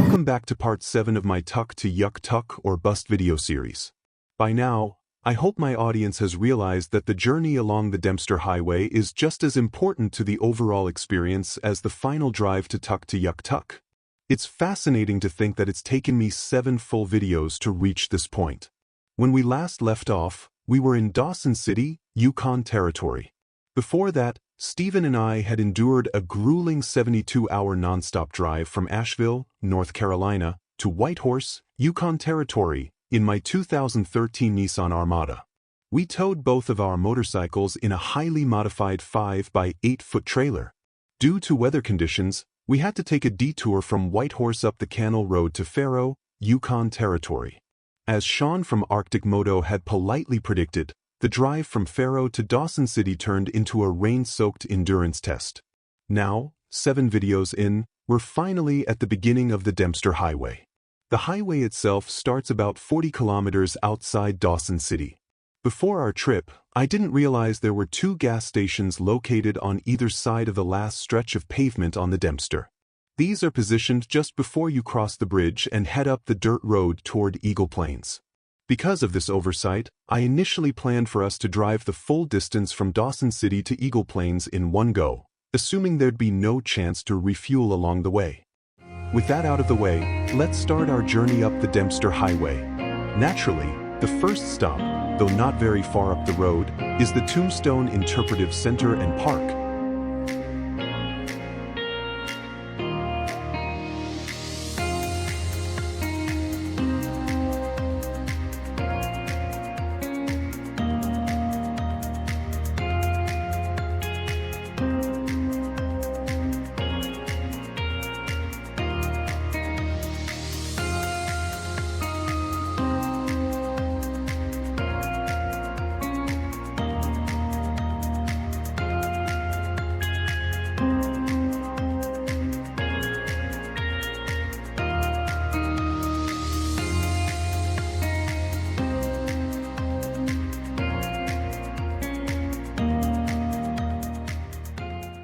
Welcome back to part 7 of my Tuktoyaktuk or Bust video series. By now, I hope my audience has realized that the journey along the Dempster Highway is just as important to the overall experience as the final drive to Tuktoyaktuk. It's fascinating to think that it's taken me 7 full videos to reach this point. When we last left off, we were in Dawson City, Yukon Territory. Before that, Stephen and I had endured a grueling 72-hour nonstop drive from Asheville, North Carolina, to Whitehorse, Yukon Territory, in my 2013 Nissan Armada. We towed both of our motorcycles in a highly modified 5x8-foot trailer. Due to weather conditions, we had to take a detour from Whitehorse up the Canal Road to Faro, Yukon Territory. As Sean from Arctic Moto had politely predicted, the drive from Faro to Dawson City turned into a rain-soaked endurance test. Now, 7 videos in, we're finally at the beginning of the Dempster Highway. The highway itself starts about 40 kilometers outside Dawson City. Before our trip, I didn't realize there were 2 gas stations located on either side of the last stretch of pavement on the Dempster. These are positioned just before you cross the bridge and head up the dirt road toward Eagle Plains. Because of this oversight, I initially planned for us to drive the full distance from Dawson City to Eagle Plains in one go, assuming there'd be no chance to refuel along the way. With that out of the way, let's start our journey up the Dempster Highway. Naturally, the first stop, though not very far up the road, is the Tombstone Interpretive Center and Park.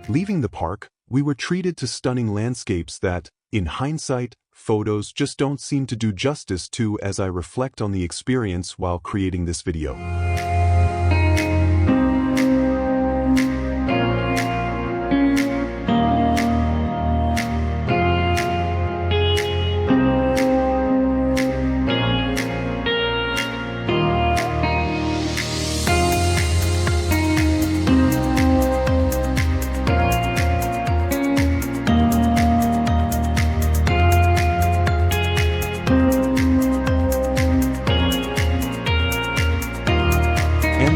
Leaving the park, we were treated to stunning landscapes that, in hindsight, photos just don't seem to do justice to as I reflect on the experience while creating this video.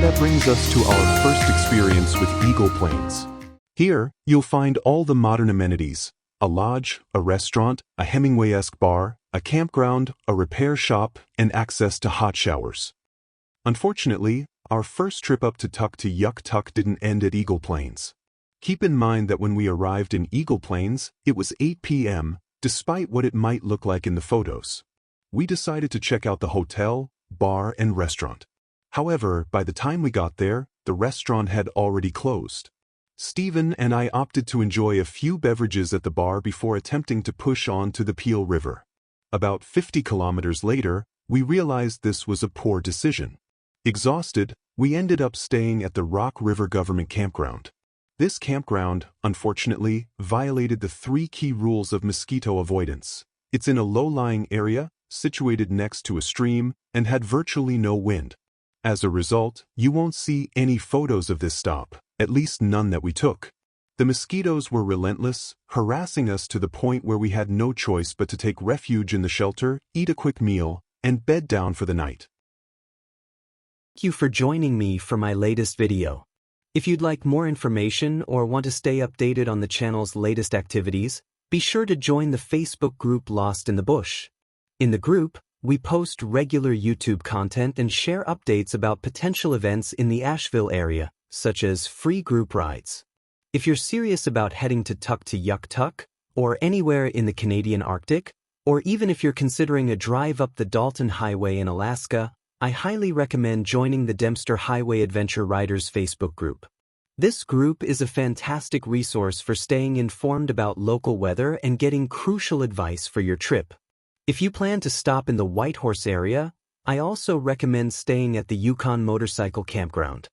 That brings us to our first experience with Eagle Plains. Here, you'll find all the modern amenities: a lodge, a restaurant, a Hemingway-esque bar, a campground, a repair shop, and access to hot showers. Unfortunately, our first trip up to Tuktoyaktuk didn't end at Eagle Plains. Keep in mind that when we arrived in Eagle Plains, it was 8 p.m., despite what it might look like in the photos. We decided to check out the hotel, bar, and restaurant. However, by the time we got there, the restaurant had already closed. Stephen and I opted to enjoy a few beverages at the bar before attempting to push on to the Peel River. About 50 kilometers later, we realized this was a poor decision. Exhausted, we ended up staying at the Rock River Government Campground. This campground, unfortunately, violated the 3 key rules of mosquito avoidance. It's in a low-lying area, situated next to a stream, and had virtually no wind. As a result, you won't see any photos of this stop, at least none that we took. The mosquitoes were relentless, harassing us to the point where we had no choice but to take refuge in the shelter, eat a quick meal, and bed down for the night. Thank you for joining me for my latest video. If you'd like more information or want to stay updated on the channel's latest activities, be sure to join the Facebook group Lost in the Bush. In the group, we post regular YouTube content and share updates about potential events in the Asheville area, such as free group rides. If you're serious about heading to Tuktoyaktuk, or anywhere in the Canadian Arctic, or even if you're considering a drive up the Dalton Highway in Alaska, I highly recommend joining the Dempster Highway Adventure Riders Facebook group. This group is a fantastic resource for staying informed about local weather and getting crucial advice for your trip. If you plan to stop in the Whitehorse area, I also recommend staying at the Yukon Motorcycle Campground.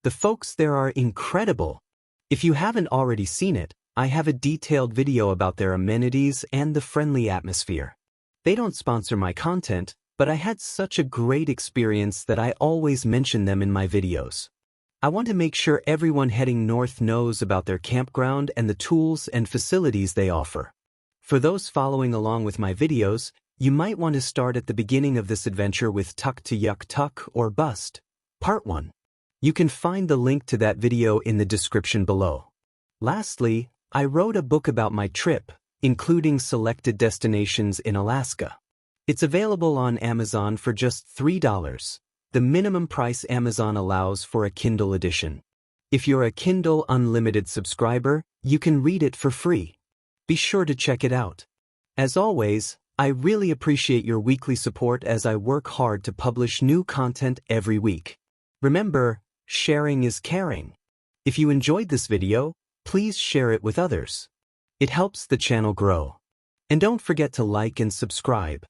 The folks there are incredible. If you haven't already seen it, I have a detailed video about their amenities and the friendly atmosphere. They don't sponsor my content, but I had such a great experience that I always mention them in my videos. I want to make sure everyone heading north knows about their campground and the tools and facilities they offer. For those following along with my videos, you might want to start at the beginning of this adventure with Tuktoyaktuk or Bust, Part 1. You can find the link to that video in the description below. Lastly, I wrote a book about my trip, including selected destinations in Alaska. It's available on Amazon for just $3, the minimum price Amazon allows for a Kindle edition. If you're a Kindle Unlimited subscriber, you can read it for free. Be sure to check it out. As always, I really appreciate your weekly support as I work hard to publish new content every week. Remember, sharing is caring. If you enjoyed this video, please share it with others. It helps the channel grow. And don't forget to like and subscribe.